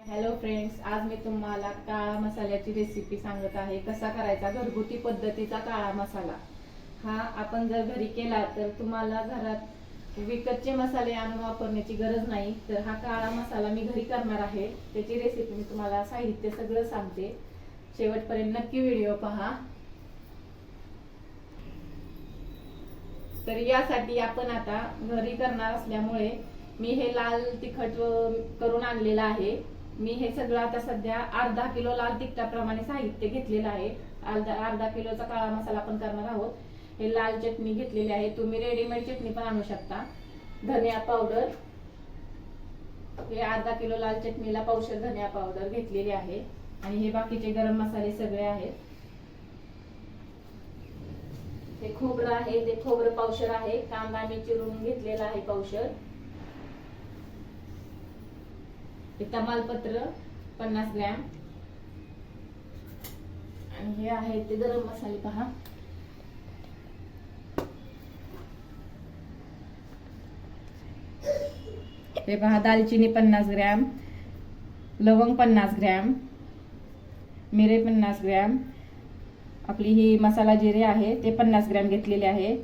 Hello friends, आज मी तुम्हाला काळा मसाल्याची रेसिपी सांगत आहे. कसा करायचा घरगुती पद्धतीचा काळा मसाला. हा आपण जर घरी केला तर तुम्हाला घरात विकतचे मसाले आणून वापरण्याची गरज नाही. तर हा काळा मसाला मी घरी करणार आहे. त्याची रेसिपी मी तुम्हाला साहित्य सगळं सांगते. शेवटपर्यंत नक्की व्हिडिओ पहा. तर यासाठी आपण आता घरी करणार असल्यामुळे मी हे लाल तिखट करून आणलेलं आहे. मी हे सगळं आता सध्या अर्धा किलो लाल तिखटाप्रमाणे साहित्य घेतलेलं आहे. अर्धा किलोचा काळा मसाला आपण करणार आहोत. हे लाल चटणी घेतलेली आहे. तुम्ही रेडीमेड चटणी पण आणू शकता. धनिया पावडर, हे अर्धा किलो लाल चटणीला पावशेर धनिया पावडर घेतलेली आहे. आणि हे बाकीचे गरम मसाले सगळे आहेत. हे खोबरं आहे, ते खोबरं पावशेर आहे. कांदा मी चिरून घेतलेला आहे पावशेर. हे तमालपत्र 50 ग्रॅम आणि हे आहे ते गरम मसाले पहा. हे पहा, दालचिनी 50 ग्रॅम, लवंग 50 ग्रॅम, मिरे 50 ग्रॅम, आपली ही मसाला जिरे आहे ते 50 ग्रॅम घेतलेले आहे.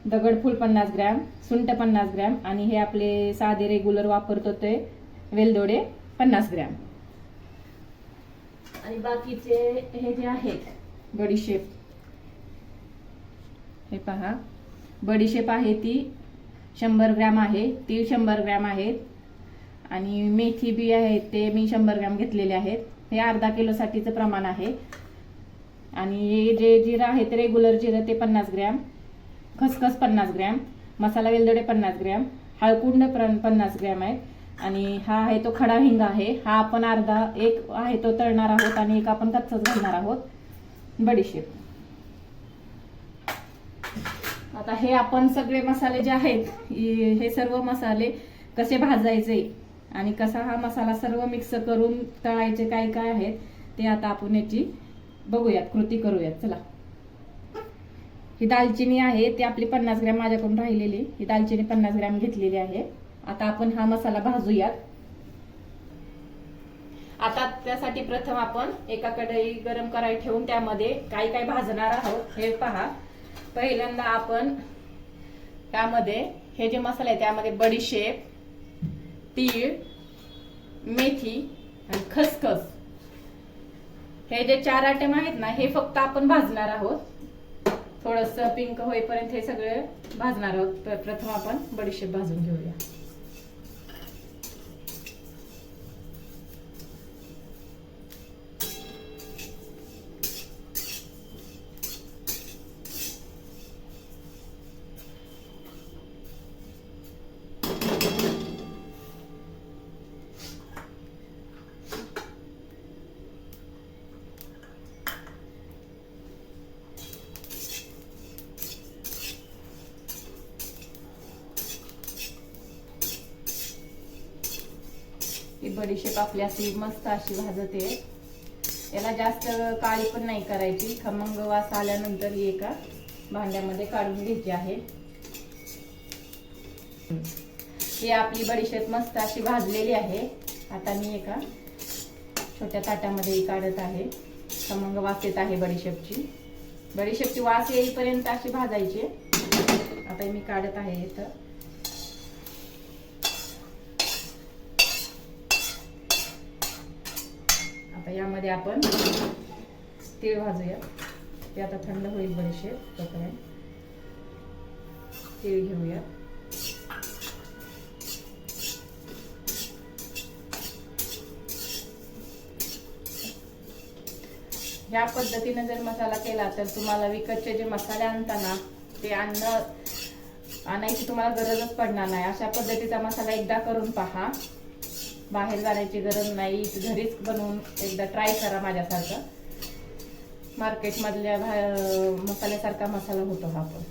दगडफूल 50 ग्रॅम, सुंठ 50 ग्रॅम आणि हे आपले साधे रेग्युलर वापरतो ते वेलदोडे 50 ग्रॅम. आणि बाकीचे हे जे आहेत बडीशेप, हे पहा बडीशेप आहे ती 100 ग्रॅम आहे. तीळ 100 ग्रॅम आहेत. आणि मेथी बी आहे ते मी 100 ग्रॅम घेतलेले आहेत. हे अर्धा किलो साठीचं प्रमाण आहे. आणि हे जे जिरं आहे ते रेग्युलर जिरं ते 50 ग्रॅम, खसखस 50 ग्रॅम, मसाला वेलदोडे 50 ग्रॅम, हळकुंड 50 ग्रॅम आहेत. आणि हा आहे तो खडा हिंग आहे. हा आपण एक आहे तो तळणार आहोत आणि एक आपण कच्चाच घालणार आहोत. बडीशेप. आता हे आपण सगळे मसाले जे आहेत हे सर्व मसाले कसे भाजायचे आणि कसा हा मसाला सर्व मिक्स करून तळायचे काय काय आहेत ते आता आपण याची बघूयात, कृती करूयात. चला. ही दालचिनी आहे ती आपली 50 ग्रॅम माझ्याकडून राहिलेली. ही दालचिनी 50 ग्रॅम घेतलेली आहे. आता आपण हा मसाला भाजूयात. आता त्यासाठी प्रथम आपण एका कढई गरम करायला ठेवून त्यामध्ये काय काय भाजणार आहोत हे पहा. पहिल्यांदा आपण त्यामध्ये हे जे मसाले आहे त्यामध्ये बडीशेप, तीळ, मेथी आणि खसखस हे जे 4 आयटम आहेत ना हे फक्त आपण भाजणार आहोत. थोडस पिंक होईपर्यंत हे सगळे भाजणार आहोत. प्रथम आपण बडीशेप भाजून घेऊया. ही बडीशेप आपली अशी मस्त अशी भाजते. याला जास्त काळी पण नाही करायची. खमंग वास आल्यानंतर ही एका भांड्यामध्ये काढून घ्यायची आहे. ही आपली बडीशेप मस्त अशी भाजलेली आहे. आता मी एका छोट्या ताटामध्ये काढत आहे. खमंग वास येत आहे बडीशेपची वास येईपर्यंत अशी भाजायची. आता मी काढत आहे इथं. आता यामध्ये आपण तीळ भाजूया. ते आता थंड होईल बडीशेप तोपर्यंत तीळ घेऊया. या पद्धतीने जर मसाला केला तर तुम्हाला विकतचे जे मसाले आणताना ते आणायची तुम्हाला गरजच पडणार नाही. अशा पद्धतीचा मसाला एकदा करून पहा. बाहेर जाण्याची गरज नाही. घरीच बनवून एकदा ट्राय करा माझ्यासारखा. मार्केटमधल्या मसाल्यासारखा मसाला होतो हा पण.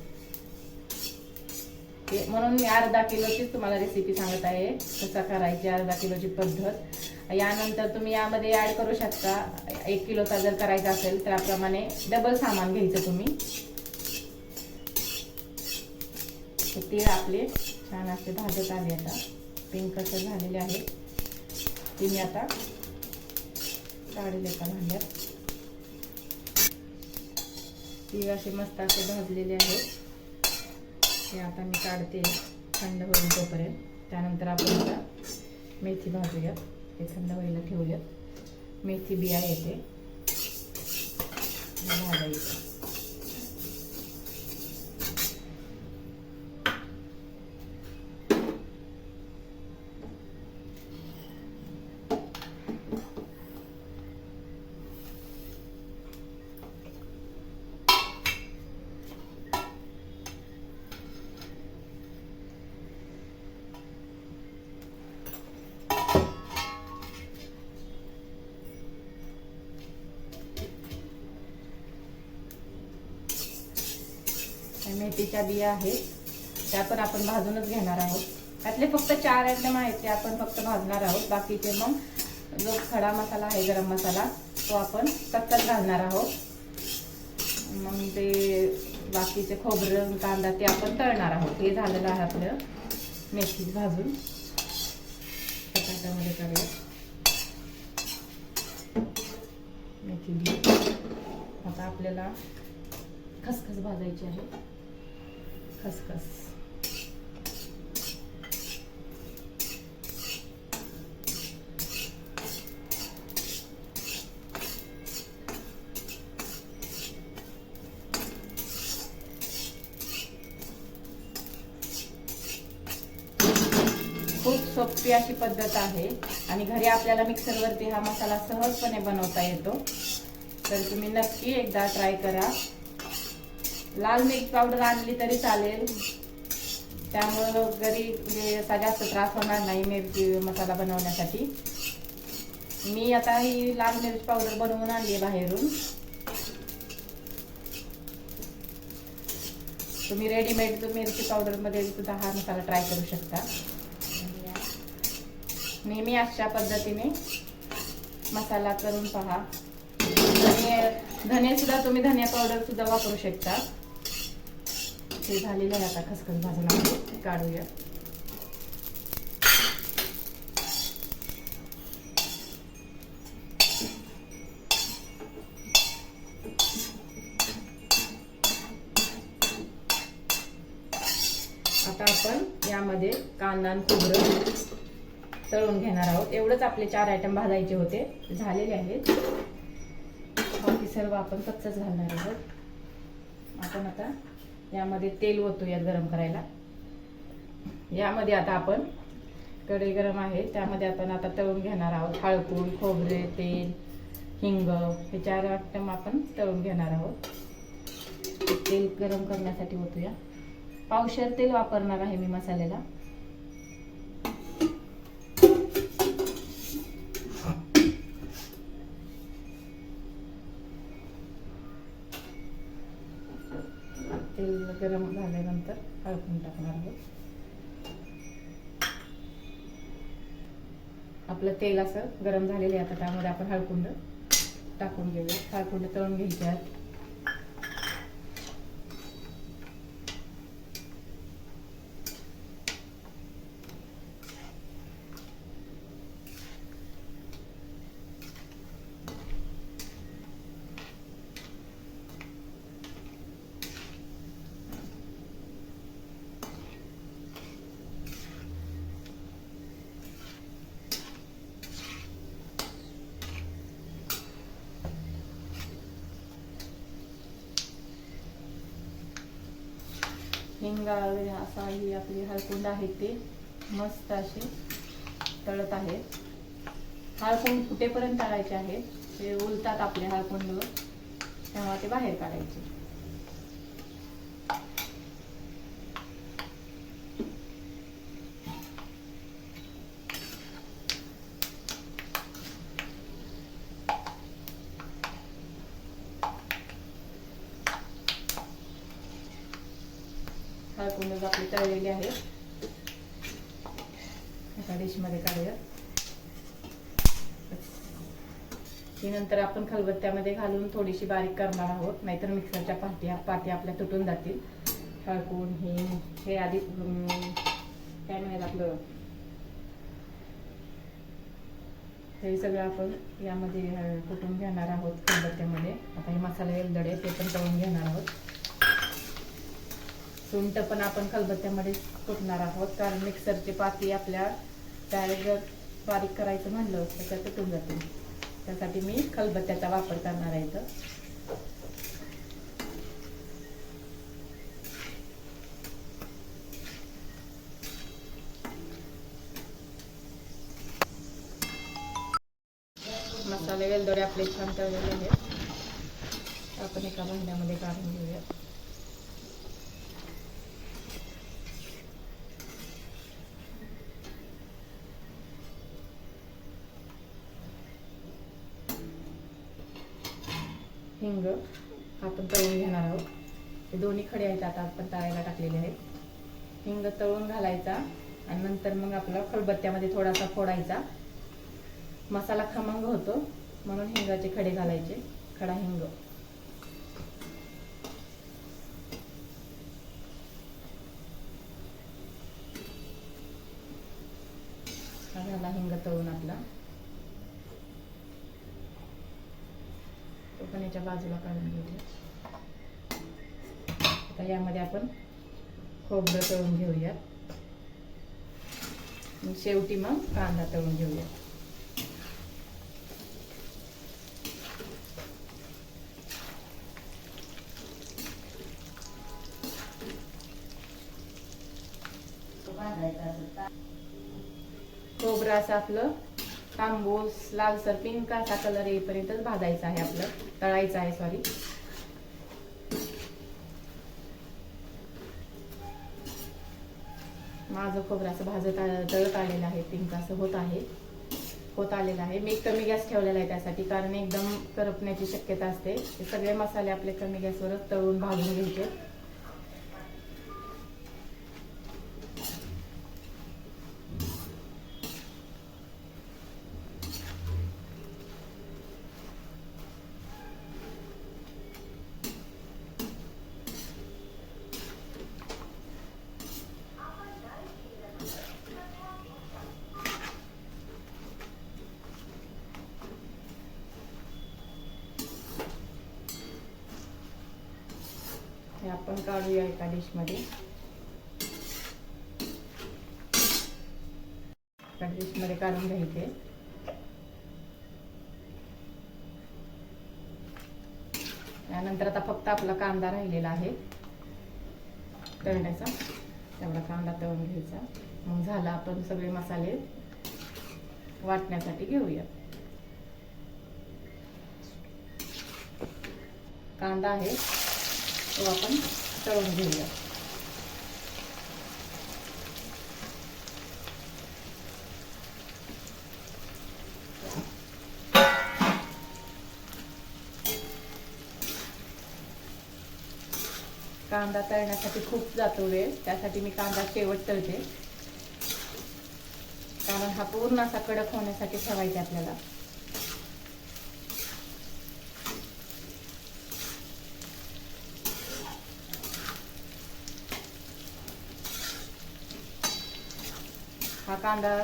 म्हणून मी अर्धा किलोचीच तुम्हाला रेसिपी सांगत आहे. कसा करायची अर्धा किलोची पद्धत. यानंतर तुम्ही यामध्ये ऍड करू शकता. 1 किलोचा जर करायचा असेल तर त्याप्रमाणे डबल सामान घ्यायचं तुम्ही. तीळ आपले छान असे भाजत आले. आता पिंक कलर झालेले आहे. ती मी आता काढेल एका भांड्यात. ती असे मस्त असे भाजलेले आहेत. ते आता मी काढते थंड होईल तोपर्यंत. त्यानंतर आपण आता मेथी भाजूयात. ते थंड व्हायला ठेवूयात. मेथी बिया येते भाजायचं. मेथीच्या बिया आहेत त्या पण आपण भाजूनच घेणार आहोत. त्यातले फक्त 4 आयटम आहेत ते आपण फक्त भाजणार आहोत. बाकीचे मग जो खडा मसाला आहे गरम मसाला तो आपण कच्चाच घालणार आहोत. मग ते बाकीचे खोबरं कांदा ते आपण तळणार आहोत. हे झालेलं आहे आपलं मेथी भाजून. बटाट्यामध्ये करूया मेथी बी. आता आपल्याला खसखस भाजायची आहे. खसखस खूप सोपी अशी पद्धत आहे आणि घरी आपल्याला मिक्सरवरती हा मसाला सहजपणे बनवता येतो. तर तुम्ही नक्की एकदा ट्राय करा. लाल मिर्च पावडर आणली तरी चालेल. त्यामुळं घरी असा जास्त त्रास होणार नाही मिरची मसाला बनवण्यासाठी. मी आता ही लाल मिर्च पावडर बनवून आणली बाहेरून. तुम्ही रेडीमेड मिरची पावडर मध्ये सुद्धा हा मसाला ट्राय करू शकता. नेहमी अशा पद्धतीने मसाला करून पहा. धने सुद्धा तुम्ही धनिया पावडर सुद्धा वापरू शकता. ते झालेलं आहे. आता खसखस भाजून काढूया. आता आपण यामध्ये कांदा आणि खोबरं तळून घेणार आहोत. एवढंच आपले 4 आयटम भाजायचे होते, झालेले आहेत. बाकी सर्व आपण कच्चच घालणार आहोत. आपण आता यामध्ये तेल ओतूयात गरम करायला. यामध्ये आता आपण कढई गरम आहे त्यामध्ये आपण आता तळून घेणार आहोत. हळकुंड, खोबरे, तेल, हिंग हे 4 आयटम आपण तळून घेणार आहोत. तेल गरम करण्यासाठी ओतूया. पावशेर तेल वापरणार आहे मी मसाल्याला. तेल गरम झाल्यानंतर हळकुंड टाकणार आहोत. आपलं तेल असं गरम झालेलं आहे. आता त्यामध्ये आपण हळकुंड टाकून घेऊया. हळकुंड तळून घ्यायचे आहेत. हिंग असा ही आपली हळकुंड आहे ते मस्त असे तळत आहे. हळकुंड कुठेपर्यंत तळायचे आहे. ते उलतात आपले हळकुंड तेव्हा ते बाहेर काढायचे. हळकुंड आपली तळलेली आहे. एका डिश मध्ये काढूया. ही नंतर आपण खलबत्त्यामध्ये घालून थोडीशी बारीक करणार आहोत, नाहीतर मिक्सरच्या पाट्या आपल्या तुटून जातील. हळकुंड हे आधी काय म्हणायचं आपलं हे सगळं आपण यामध्ये कुटून घेणार आहोत खलबत्त्यामध्ये. आता हे मसाले वेलदोडे ते पण तळून घेणार आहोत. सुंठ पण आपण खलबत्त्यामध्ये कुटणार आहोत, कारण मिक्सरची पाती आपल्या डायरेक्ट जर बारीक करायचं म्हणलं तर तुटून जाते. त्यासाठी मी खलबत्त्याचा वापर करणार आहे इथं. मसाले वेलदोडे आपले छान तळलेले आहेत. आपण एका भांड्यामध्ये काढून घेऊया. हिंग आपण तळून घेणार आहोत. हे दोन्ही खडे आहेत, आता आपण तळायला टाकलेले आहेत. हिंग तळून घालायचा आणि नंतर मग आपला खलबत्त्यामध्ये थोडासा फोडायचा. मसाला खमंग होतो म्हणून हिंगाचे खडे घालायचे. खडा हिंग झाला. हिंग तळून आपला तो पण याच्या बाजूला काढून घेऊया. आता यामध्ये आपण खोबरं तळून घेऊया. शेवटी मग कांदा तळून घेऊया. खोबरं असं आपलं तांबूस लालसर पिंक असा कलर येईपर्यंतच भाजायचं आहे, आपलं तळायचं आहे. सॉरी, माझं खोबरं असं तळत आलेलं आहे. पिंक असं होत आलेलं आहे. मी कमी गॅस ठेवलेला आहे त्यासाठी, कारण एकदम करपण्याची शक्यता असते. हे सगळे मसाले आपले कमी गॅसवरच तळून भाजून घ्यायचे. हे आपण काढूया एका डिशमध्ये. एका डिशमध्ये काढून घ्यायचे. त्यानंतर आता फक्त आपला कांदा राहिलेला आहे तळण्याचा. तेवढा कांदा तळून घ्यायचा. मग झाला. आपण सगळे मसाले वाटण्यासाठी घेऊया. कांदा आहे तो आपण तळून घेऊया. कांदा तळण्यासाठी खूप जातो वेळ, त्यासाठी मी कांदा शेवट तळते, कारण हा पूर्ण असा कडक होण्यासाठी ठेवायचा आपल्याला. हा कांदा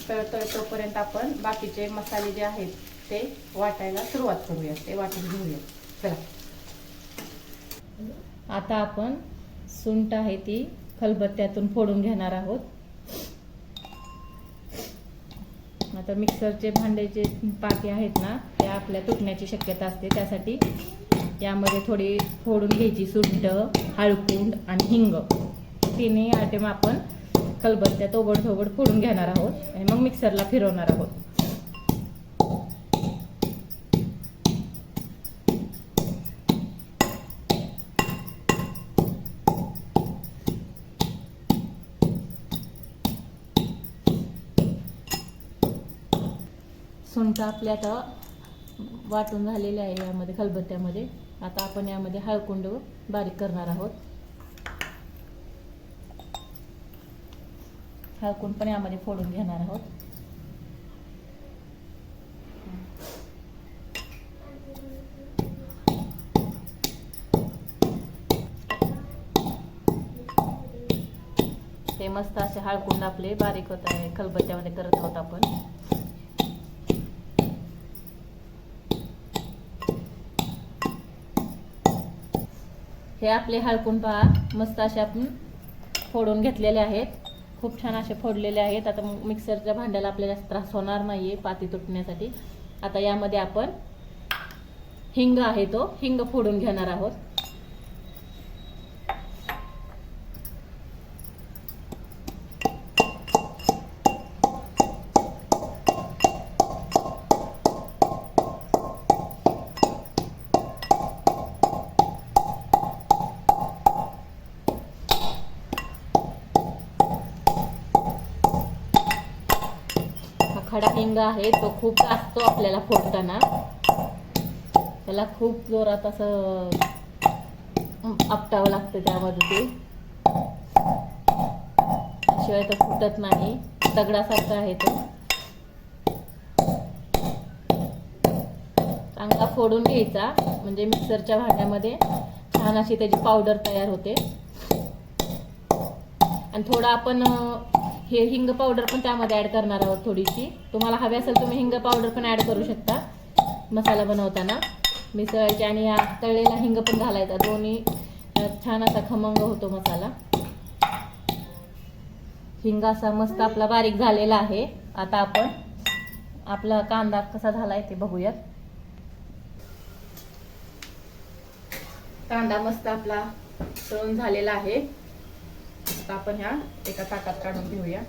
तळतळ तोपर्यंत आपण बाकीचे मसाले जे आहेत ते वाटायला सुरुवात करूया. ते वाटून घेऊया. चला, आता आपण सुंठ आहे ती खलबत्त्यातून फोडून घेणार आहोत. आता मिक्सरचे भांड्याचे पाती आहेत ना, त्या आपल्या तुटण्याची शक्यता असते. त्यासाठी यामध्ये थोडी फोडून घ्यायची सुंठ, हळकुंड आणि हिंग. तिन्ही आयटम आपण खलबत्त्यात ओबड-धोबड फोडून घेणार आहोत आणि मग मिक्सरला फिरवणार आहोत. सुंठ आपल्या आता वाटून झालेले आहे यामध्ये खलबत्त्यामध्ये. आता आपण यामध्ये हळकुंड बारीक करणार आहोत. हळकुंड पण यामध्ये फोडून घेणार आहोत. हे मस्त असे हळकुंड आपले बारीक होत आहे, खलबत्त्यामध्ये करत आहोत आपण. हे आपले हळकून पहा, मस्त असे आपण फोडून घेतलेले आहेत. खूप छान असे फोडलेले आहेत. आता मिक्सरच्या भांड्याला आपल्याला त्रास होणार नाहीये पाती तुटण्यासाठी. आता यामध्ये आपण हिंग आहे तो हिंग फोडून घेणार आहोत. खडा हिंग आहे तो खूप असतो आपल्याला फोडताना, त्याला खूप जोरात असं आपटावं लागतं त्यामध्ये, ते शिवाय तो फुटत नाही. दगडासारखा आहे तो. चांगला फोडून घ्यायचा म्हणजे मिक्सरच्या भांड्यामध्ये छान अशी त्याची पावडर तयार होते. आणि थोडं आपण हे हिंग पावडर पण त्यामध्ये ऍड करणार आहोत थोडीशी. तुम्हाला हवे असेल तुम्ही हिंग पावडर पण ऍड करू शकता मसाला बनवताना. मिसळायची आणि या तळलेला हिंग पण घालायचा, दोन्ही छान असा खमंग होतो मसाला. हिंग असा मस्त आपला बारीक झालेला आहे. आता आपण आपला कांदा कसा झालाय ते बघूयात. कांदा मस्त आपला तळून झालेला आहे. आता आपण ह्या एका ताटात काढून घेऊया.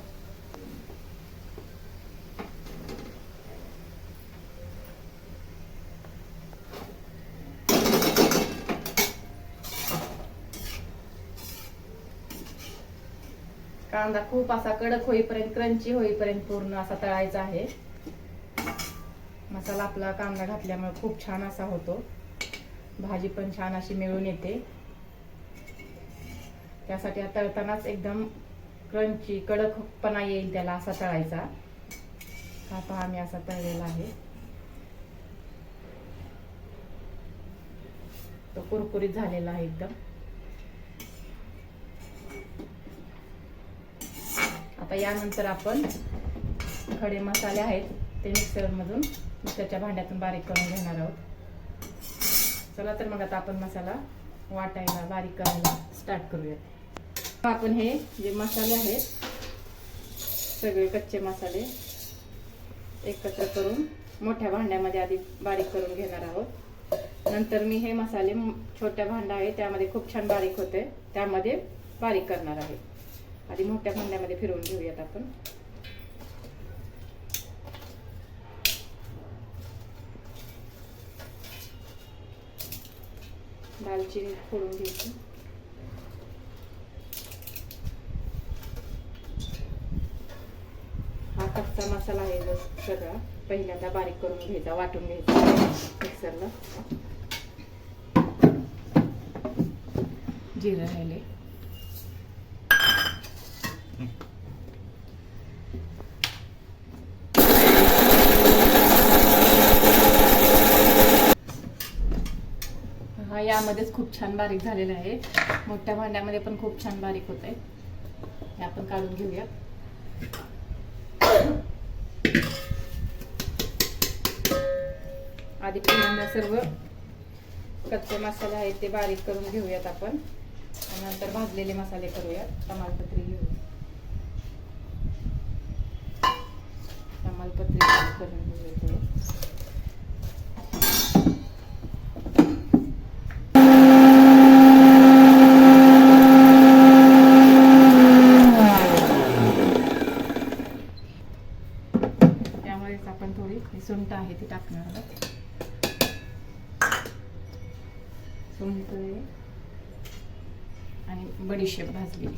कांदा खूप असा कडक होईपर्यंत, क्रंची होईपर्यंत पूर्ण असा तळायचा आहे. मसाला आपला कांदा घातल्यामुळे खूप छान असा होतो. भाजी पण छान अशी मिळून येते. त्यासाठी तळतानाच एकदम क्रंची कडकपणा येईल त्याला, असा तळायचा. हा पहा मी असा तळलेला आहे. तो कुरकुरीत झालेला आहे एकदम. आता यानंतर आपण खडे मसाले आहेत ते मिक्सरच्या भांड्यातून बारीक करून घेणार आहोत. चला तर मग आता आपण मसाला वाटायला, बारीक करायला स्टार्ट करूयात. आपण हे जे मसाले आहेत सगळे कच्चे मसाले एकत्र करून मोठ्या भांड्यामध्ये आधी बारीक करून घेणार आहोत. नंतर मी हे मसाले छोट्या भांडा आहे त्यामध्ये खूप छान बारीक होते त्यामध्ये बारीक करणार आहे. आधी मोठ्या भांड्यामध्ये फिरवून घेऊयात आपण. दालचिनी फोडून घ्यायची. हा कच्चा मसाला आहे जो सगळा पहिल्यांदा बारीक करून घ्यायचा, वाटून घ्यायचा मिक्सरला. जिरं राहिले, हा यामध्येच खूप छान बारीक झालेला आहे. मोठ्या भांड्यामध्ये पण खूप छान बारीक होत आहे. हे आपण काढून घेऊया. आधी पहिल्यांदा सर्व कच्चे मसाले आहेत ते बारीक करून घेऊयात आपण. नंतर भाजलेले मसाले करूयात. तमालपत्री घेऊया. तमालपत्री करून घेऊया. त्यामुळेच आपण थोडी सुंठ आहे ती टाकणार आहोत. सुंठ आणि बडीशेप भाजलेली.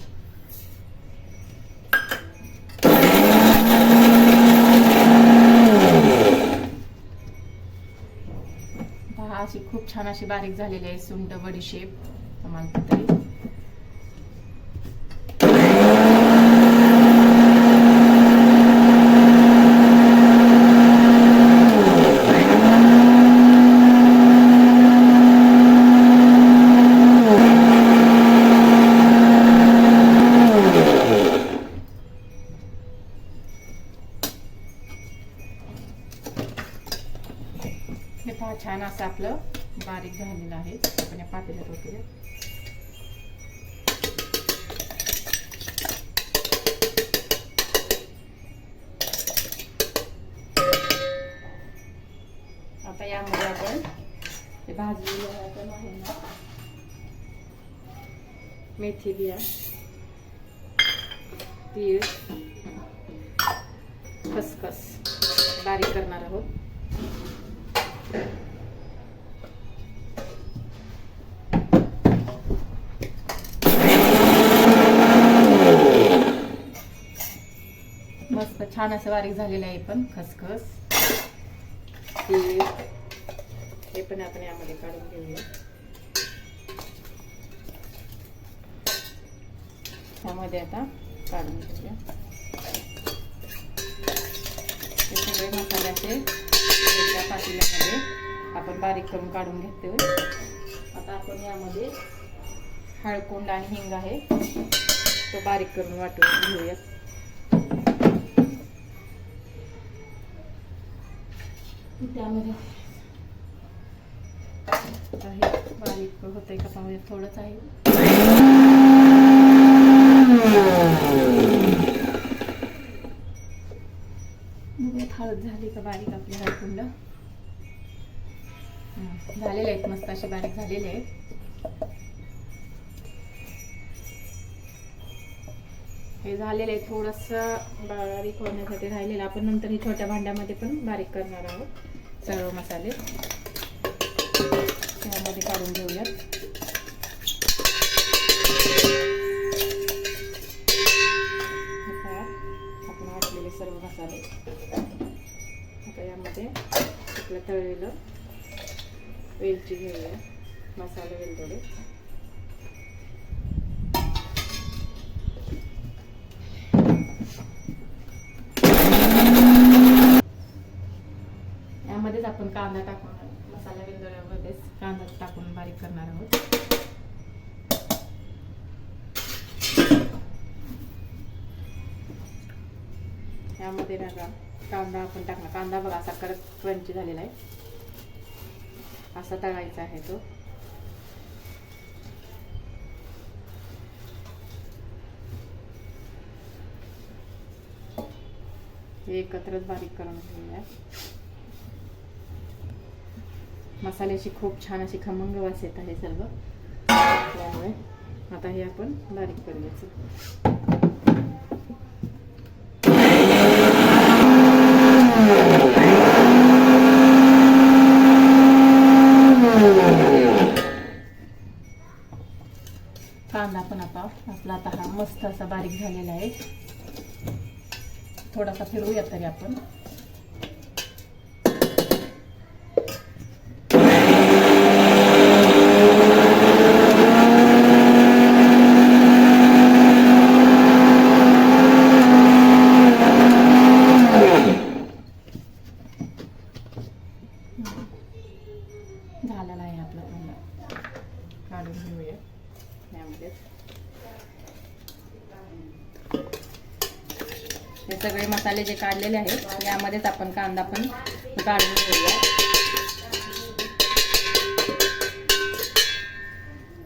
पहा अशी खूप छान अशी बारीक झालेली आहे सुंठ, बडीशेप, तमालपत्री. हे पहा छान असं आपलं बारीक झालेलं आहे. आपण या पातेल्यात ओतूया. आता यामध्ये आपण ते भाजलेलं आहे ना मेथी बिया, तीळ, खसखस बारीक करणार आहोत. मस्त छान असं बारीक झालेलं आहे. पण खसखस, तीळ हे पण आपण यामध्ये काढून घेऊया. ह्यामध्ये आता काढून घेऊया. हे सगळे मसाल्याचे एका पातेल्यामध्ये आपण बारीक करून काढून घेतोय. आता आपण यामध्ये हळकुंड आणि हिंग आहे तो बारीक करून वाटून घेऊया. त्यामध्ये बारीक होतंय का पाहूया. थोडंच आहे. हळद झाली का बारीक आपली हळकुंड झालेले आहेत. मस्त असे बारीक झालेले आहेत. हे झालेले आहे. थोडस बारीक होण्यासाठी राहिलेलं आपण नंतर हे छोट्या भांड्यामध्ये पण बारीक करणार आहोत. सर्व मसाले त्यामध्ये काढून घेऊयात. आपण वाटलेले सर्व मसाले आता यामध्ये आपलं तळलेलं वेलची घेऊया. मसाले वेलदोडे यामध्येच आपण कांदा टाकून मसाला वेलदोड्यामध्येच कांदा टाकून बारीक करणार आहोत. यामध्ये बघा कांदा आपण टाकणार. कांदा बघा असा कडक क्रंची झालेला आहे. असा तळायचा आहे तो. हे एकत्रच बारीक करून घेऊया. मसाल्याची खूप छान अशी खमंग वास येत आहे सर्व. त्यामुळे आता हे आपण बारीक करूया. कांदा पण आता आपला आता हा मस्त असा बारीक झालेला आहे. थोडासा फिरवूया तरी आपण. झालेला आहे आपला कांदा. काढून घेऊया. हे सगळे मसाले जे काढलेले आहेत यामध्येच आपण कांदा पण काढून घेऊया.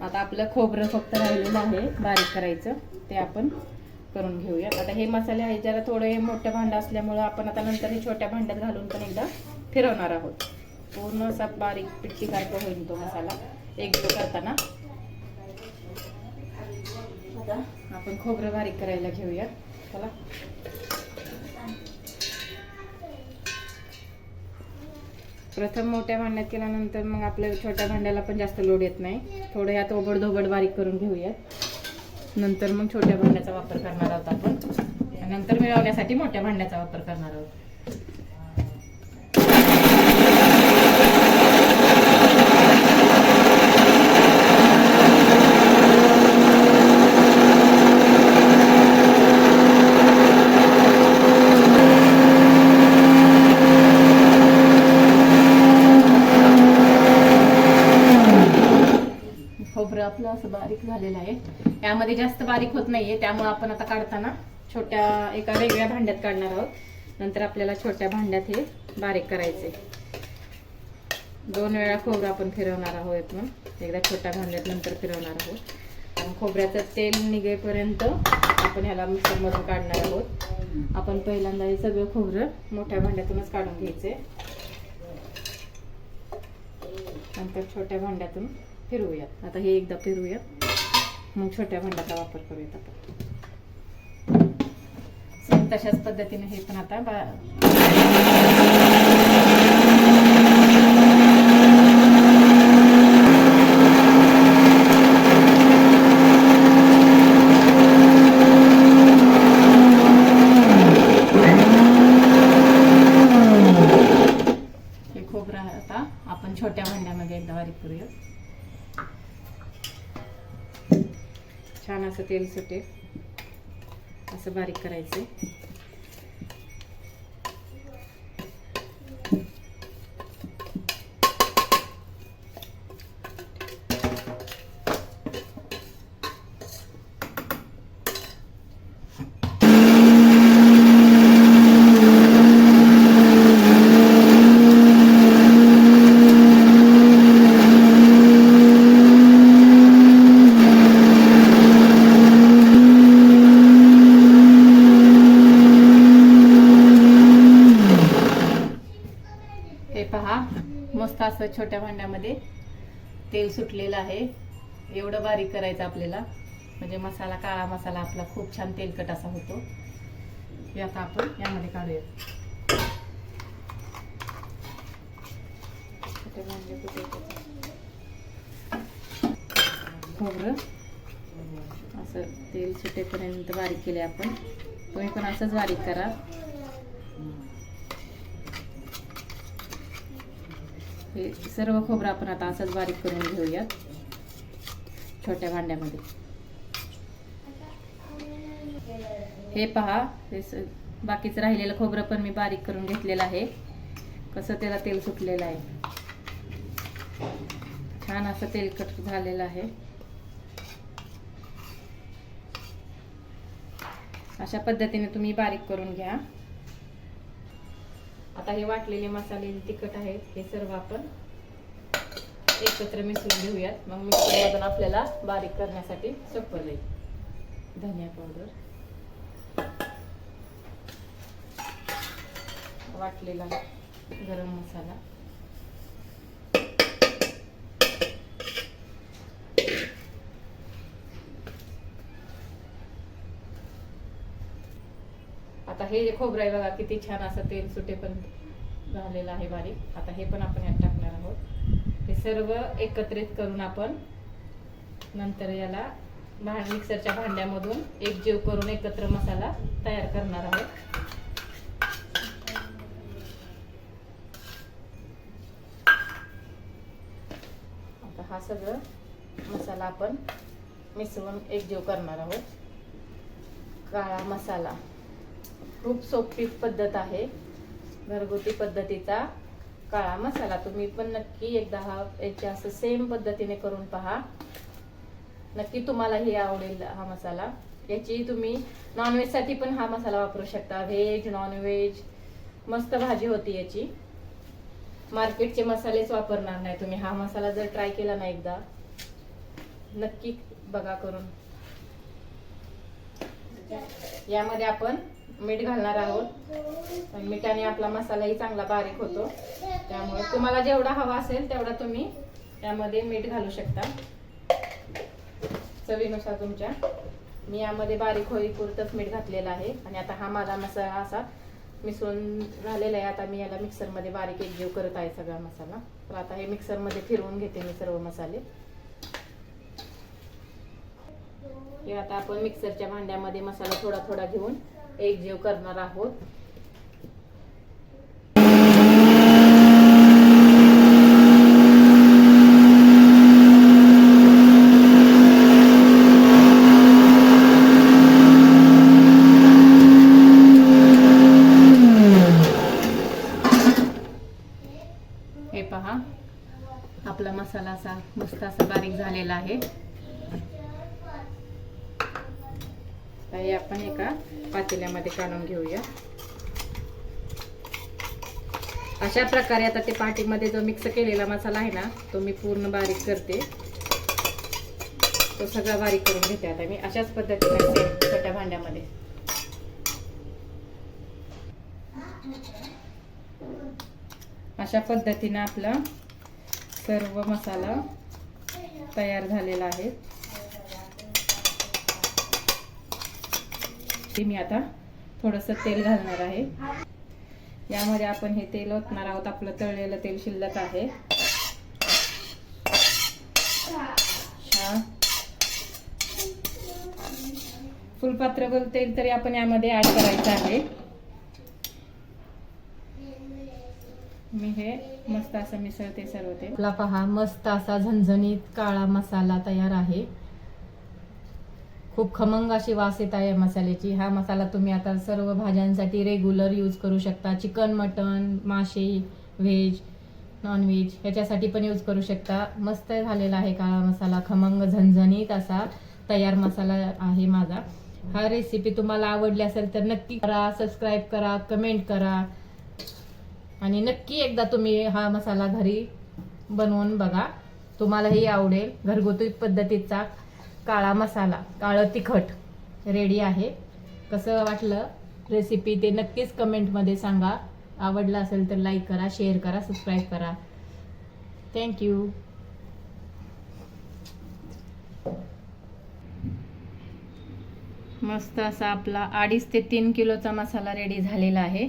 आता आपलं खोबरं फक्त राहिलेलं आहे बारीक करायचं. ते आपण करून घेऊया. आता हे मसाले आहेत जरा थोडे मोठ्या भांडं असल्यामुळं आपण आता नंतर हे छोट्या भांड्यात घालून पण एकदा फिरवणार आहोत. पूर्ण असा बारीक पिट्टी सारखं होईल तो मसाला एकजीव करताना. आता आपण खोबरं बारीक करायला घेऊया. चला प्रथम मोठ्या भांड्यात केल्यानंतर मग आपल्या छोट्या भांड्याला पण जास्त लोड येत नाही. थोडं यात ओबडधोबड बारीक करून घेऊया. नंतर मग छोट्या भांड्याचा वापर करणार आहोत आपण. नंतर मिळवण्यासाठी मोठ्या भांड्याचा वापर करणार आहोत. खोबरं आपलं असं बारीक झालेलं आहे. यामध्ये जास्त बारीक होत नाहीये. त्यामुळे आपण आता काढताना छोट्या एका वेगळ्या भांड्यात काढणार आहोत. नंतर आपल्याला छोट्या भांड्यात हे बारीक करायचे. 2 वेळा खोबरं आपण फिरवणार आहोत. मग एकदा छोट्या भांड्यात नंतर फिरवणार आहोत. आणि खोबऱ्याचं तेल निघेपर्यंत आपण ह्याला मिक्सरमधून काढणार आहोत. आपण पहिल्यांदा हे सगळं खोबरं मोठ्या भांड्यातूनच काढून घ्यायचे. नंतर छोट्या भांड्यातून फिरवूयात. आता हे एकदा फिरवूयात, मग छोट्या भांड्याचा वापर करूयात आपण. सेम तशाच पद्धतीने हे पण आता खोबरं आता आपण छोट्या भांड्यामध्ये एकदा बारीक करूया. छान असं तेल सुटेल असं बारीक करायचं. पहा, मस्त असं छोट्या भांड्यामध्ये तेल सुटलेलं आहे. एवढं बारीक करायचं आपल्याला, म्हणजे मसाला, काळा मसाला आपला खूप छान तेलकट असा होतो. हे आता आपण यामध्ये काढूया. खोबरं असं तेल सुटेपर्यंत बारीक केले आपण. तुम्ही पण असंच बारीक करा. हे सर्व खोबरं आपण आता असंच बारीक करून घेऊयात छोट्या भांड्यामध्ये. हे पहा, हे बाकीचं राहिलेलं खोबरं पण मी बारीक करून घेतलेलं आहे. कसं त्याला तेल सुटलेलं आहे, छान असं तेलकट झालेलं आहे. अशा पद्धतीने तुम्ही बारीक करून घ्या. आता हे वाटलेले मसाले तिखट आहेत, हे सर्व आपण एकत्र मिसळून घेऊयात. मग मिक्सरमधून आपल्याला बारीक करण्यासाठी सोपं जाईल. धनिया पावडर, वाटलेला गरम मसाला, आता हे जे खोबरं आहे बघा, किती छान असं तेल सुटेपर्यंत झालेलं आहे बारीक. आता हे पण आपण यात टाकणार आहोत. हे सर्व एकत्रित करून आपण नंतर याला मिक्सरच्या भांड्यामधून एकजीव करून एकत्र मसाला तयार करणार आहोत. आता हा सगळं मसाला आपण मिसळून एकजीव करणार आहोत. काळा मसाला खूप सोपी पद्धत आहे, घरगुती पद्धतीचा काळा मसाला. तुम्ही पण नक्की एकदा याच्या असं सेम पद्धतीने करून पहा. नक्की तुम्हाला हे आवडेल हा मसाला. याची तुम्ही नॉनव्हेज साठी पण हा मसाला वापरू शकता. व्हेज, नॉनव्हेज मस्त भाजी होती याची. मार्केटचे मसालेच वापरणार नाही तुम्ही. हा मसाला जर ट्राय केला ना एकदा, नक्की बघा करून. यामध्ये आपण मीठ घालणार आहोत. मिठाने आपला मसालाही चांगला बारीक होतो. त्यामुळे तुम्हाला जेवढा हवा असेल तेवढा तुम्ही यामध्ये मीठ घालू शकता, चवीनुसार तुमच्या. मी यामध्ये बारीक होईपुरतच मीठ घातलेलं आहे. आणि आता हा माझा मसाला असा मिसळून झालेला आहे. आता मी याला मिक्सरमध्ये बारीक एकजीव करत आहे सगळा मसाला. तर आता हे मिक्सरमध्ये फिरवून घेते मी सर्व मसाले. हे आता आपण मिक्सरच्या भांड्यामध्ये मसाला थोडा थोडा घेऊन एकजीव करणार आहोत. हे पहा, आपला मसाला असा मस्त असा बारीक झालेला आहे. हे आपण एका पातेल्यामध्ये काढून घेऊया. अशा प्रकारे आता ते पाटीमध्ये जो मिक्स केलेला मसाला आहे ना, तो मी पूर्ण बारीक करते. तो सगळा बारीक करून घेते आता मी अशाच पद्धतीने छोट्या भांड्यामध्ये. अशा पद्धतीने आपला सर्व मसाला तयार झालेला आहे. ते मी आता थोडंसं तेल घालणार आहे. यामध्ये आपण हे तेल ओतणार आहोत. आपलं तळलेलं तेल शिल्लक आहे. फुलपात्रभर तेल तरी आपण यामध्ये ऍड करायचं आहे. मी हे मस्त असं मिसळते सर्व ते. आपला पहा मस्त असा झणझणीत काळा मसाला तयार आहे. खूप खमंग अशी वास येत आहे मसाल्याची. हा मसाला तुम्ही आता सर्व भाज्यांसाठी रेग्युलर यूज करू शकता. चिकन, मटन, मासे, व्हेज, नॉनव्हेज ह्याच्यासाठी पण यूज करू शकता. मस्त झालेला आहे काळा मसाला. खमंग झणझणीत असा तयार मसाला आहे माझा. हा रेसिपी तुम्हाला आवडली असेल तर नक्की करा, सबस्क्राईब करा, कमेंट करा आणि नक्की एकदा तुम्ही हा मसाला घरी बनवून बघा. तुम्हालाही आवडेल. घरगुती पद्धतीचा काळा मसाला, काळं तिखट रेडी आहे. कसं वाटलं रेसिपी ते नक्कीच कमेंटमध्ये सांगा. आवडलं असेल तर लाईक करा, शेअर करा, सबस्क्राईब करा. थँक्यू. मस्त असा आपला 2.5 ते 3 किलोचा मसाला रेडी झालेला आहे.